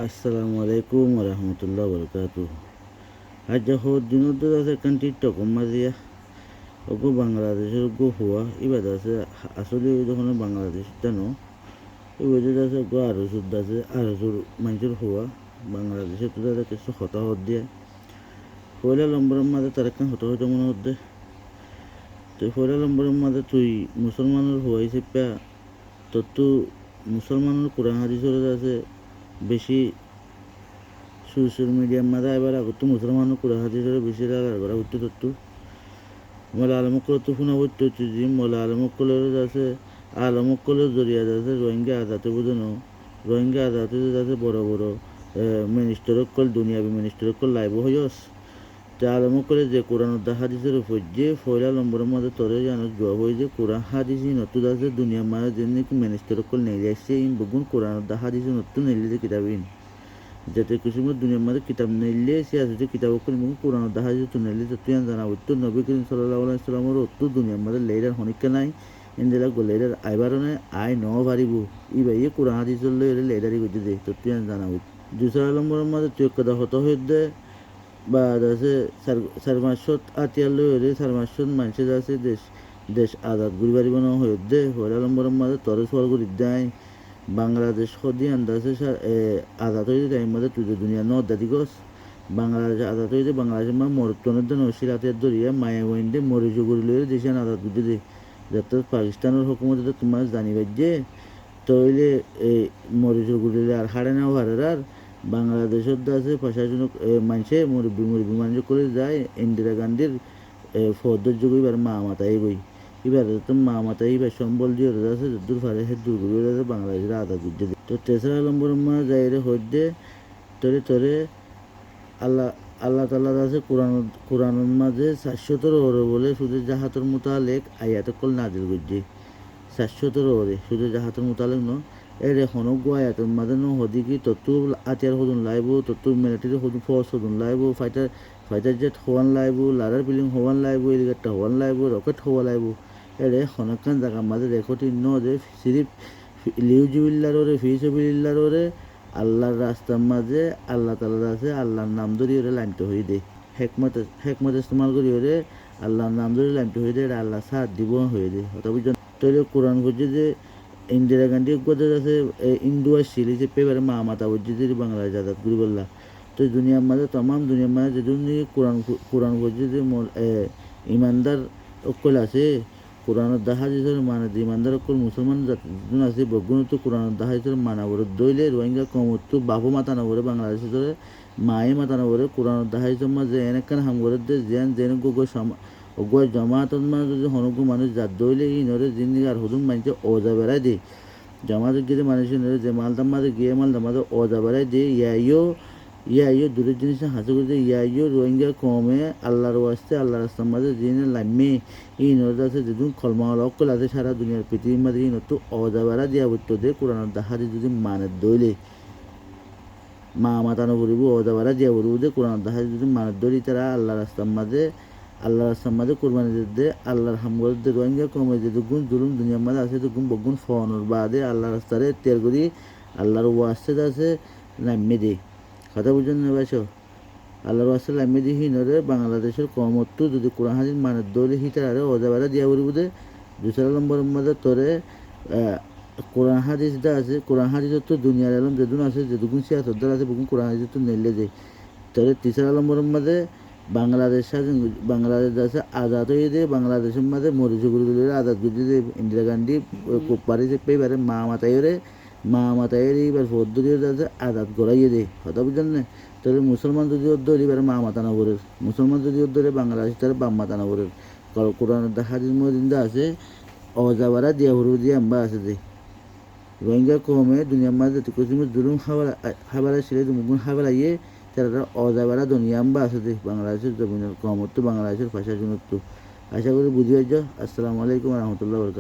আসসালামু আলাইকুম রহমতুল্লাহ বরকাত। আজ যখন দিনত আছে কান টিকটক মাঝিয়া ওগো বাংলাদেশের গো হুয়া ইবাদ আছে আসলে যখন বাংলাদেশ জানো ইবাদ আছে গো আরো শুদ্ধ আছে আরো মানুষের হুয়া বাংলাদেশে তো তাদের কিছু হতাহত দিয়ে পয়লা নম্বরের মাঝে তার একটা হতাহত মনে হতে তো পয়লা নম্বরের মাঝে তুই মুসলমানের হুয়া হিসেবে তোর তো মুসলমানের কোরআন হাদিসের আছে বেশি সোশ্যাল মিডিয়ার মাঝে এবার আগত মুসলমানও কুড়া হাজির বেশি লাগার করা হচ্ছে তত্ত্ব মলা আলমকল তো শোনা হচ্ছে যে মলা আলমকলের আছে আলমকলের জরিয়া আছে রোহিঙ্গা আজাতে বোঝানো রোহিঙ্গা আজাতে আছে বড় বড় মিনিস্টারকল দুনিয়াবি মিনিস্টারকল লাইভ হইস তে আলমকলে যে কোরআন হাদিসের উপর যে ফয়লা নম্বরের মধ্যে তরে জানো জবাব হয়ে যে কোরআন হাদিসই নতুন আছে দুনিয়ার মাঝে যে মিনিস্টারকল নেই আসছে ইন বগুন কোরআন হাদিসে নতুন নেই যে কিতাবিন যাতে কিছু দুনিয়ার মধ্যে কিতাব নিলে সে আছে কিতাব করে মুখ কোরআন দেখা যায় তো নিলে তো তুই জানা উত্তর নবী করিম সাল্লাল্লাহু আলাইহি সাল্লামের উত্তর দুনিয়ার মধ্যে লেইরার হনিকা নাই ইন্দিরা গোলেরার আইবারনে আয় ন পারিব ই ভাই কোরআন হাদিস চললে এর লেইরারি করতে দে তো তুই জানা দুসরা নম্বরের মধ্যে তুই কথা হত হয়ে দে বা আছে সারমাশত আতিয়ালে এর সারমাশত মানুষের আছে দেশ দেশ আজাদ গুলি পারিব না হয়ে দে পয়লা নম্বরের মধ্যে তরে সওয়াল করি দেয় বাংলাদেশ সদি আন্দাজে আজাদ হয়েছে টাইম মধ্যে তুই দুনিয়া ন দাদি গছ বাংলাদেশ আজাদ হয়েছে বাংলাদেশের মা মরতনের দিন সিরাতের দরিয়া মায়া ওইন্ডে মরিচ গড়িলে দেশে আজাদ বুঝে দে যাতে পাকিস্তানের হুকুমতে তোমার জানিবার যে তৈলে এই মরিচ গড়িলে আর হারে নাও হারে আর বাংলাদেশের আছে প্রশাসনিক মানুষে মুরব্বী মানুষ করে যায় ইন্দিরা গান্ধীর ফৌজের যুগ এবার মা মাতাই বই এবার তো মা মাতা এবার সম্বল দিয়ে আছে দূর ফারে হে দূর করে বাংলাদেশের আধা বুঝতে দে তো তেসরা নম্বর মা যাই রে হইতে তোরে তোরে আল্লাহ আল্লাহ তাল্লাহ আছে কোরআনের মাঝে 700 ওরে বলে শুধু জাহাতর মোতালেক আয়াত কল নাজিল করছে 700 ওরে শুধু জাহাতর মোতালেক ন এর হনক গো আয়াতের মাঝে ন হদিকি তত্তু আতিয়ার হদুন লাইব তত্তু মিলিটারি হদুন ফোর্স হদুন লাইব ফাইটার জেট হওয়ান লাইব লারার বিল্ডিং হওয়ান লাইব এলিগেটটা হওয়ান লাইব রকেট হওয়া লাইব এরে হনকান জায়গা মাঝে রেখটি ন যে সিরিফ লিউজিবিল্লারে ফিসবিল্লারে আল্লাহর রাস্তার মাঝে আল্লাহ তালা আছে আল্লাহর নাম ধরি ওরে লাইনটা হয়ে দে হেকমত ইস্তেমাল করি ওরে আল্লাহর নাম ধরে লাইনটা হয়ে দে আল্লাহ সাথ দিব হয়ে দে অত বুঝছেন তৈরি কোরআন করছে যে ইন্দিরা গান্ধী কথা আছে ইন্দুয়া শিলি যে পেপারে মা মাতা বলছে যে বাংলাদেশ আজাদ করি বললা তো দুনিয়ার মাঝে তমাম দুনিয়ার মাঝে যেদিন কোরআন করছে যে ইমানদার অকল আছে কোরআনের দেখা যেসব মানে ইমানদার অকল মুসলমান যতজন আছে বগুণ তো কোরআনের দেখা যেসব মানাবরে দইলে রোহিঙ্গা কমত বাবু মাতা নবরে বাংলাদেশে ধরে মায়ে মাতা নবরে কোরআনের দেখা যেসব মাঝে এনেকান হামগরে দে যেন গোয় জমাতত মানে যদি হনগু মানুষ যাত দইলে ই নরে জিন্দি আর হুদুম মানছে অজা বেড়াই দে জমাতে গিয়ে মানুষের নরে যে মালদাম মাঝে গিয়ে মালদাম মাঝে অজা বেড়াই দে ইয়াইও দূরের জিনিস হাসি করতে ইয়াইও রোহিঙ্গা কমে আল্লাহর ওয়াস্তে আল্লাহ রাস্তার মাঝে যিনি লাম্মে এই নদ আছে যেদিন খলমাল অকল আছে সারা দুনিয়ার পৃথিবীর মাঝে এই নতো অজাবেরা দিয়া বলতো দে কোরআন দাহাদি যদি মানের দইলে মা মাতানো করিব অজাবেরা দিয়া বলব দে কোরআন দাহাদি যদি মানের দইলি তারা আল্লাহ রাস্তার মাঝে কোরবানি দে আল্লাহর হামগর দে রোহিঙ্গা কমে যে গুণ জুলুম দুনিয়ার মাঝে আছে তো গুণ বগুণ ফোনর বাদে আল্লাহ রাস্তারে তেল করি আল্লাহর ওয়াস্তে আছে লাম্মে দে কথা বুঝছেন না বাসো আল্লাহর আসলে আমি দেখি নরে বাংলাদেশের কমত্ব যদি কোরআন হাজির মানের দৌলে হিটার আরে অজাবারা দিয়া বলিব দে দুসরা নম্বরের মধ্যে তোরে কোরআন হাদিসটা আছে কোরআন হাদিসের তো দুনিয়ার আলম যেদুন আছে যেদুগুন সিয়াসদ্দার আছে বুকুন কোরআন হাদিস তো নেলে যায় তোরে তিসরা নম্বরের মধ্যে বাংলাদেশ আছে আজাদ হয়ে দিয়ে বাংলাদেশের মধ্যে মরিচগুলি আজাদ করে দিয়ে ইন্দিরা গান্ধী পারি যে পেবারে মা মাতায়ের এইবার পদ্ধতির আছে আজাদ গড়াইয়ে দে কথা বুঝলেন না তাহলে মুসলমান যদি ধরে এবার মা মাতানগরের মুসলমান যদি ধরে বাংলাদেশ তাহলে বাম মাতানগরের কোরআন হাদিস মদিন্দা আছে অজাবারা দিয়া হরু দিয়ে আম্বা আছে যে রোহিঙ্গা কমে দুনিয়ার মাঝে কুসুমের জুলুম খাবার ছেড়ে মুগুন খাবার আইয়ে তারা অজাবারা দুনিয়া আম্বা আছে যে বাংলাদেশের জমিনের কমত্ব বাংলাদেশের ভাষার জন্য আশা করি বুঝিয়ে যাও। আসসালামু আলাইকুম রহমতুল্লাহ বরকাত।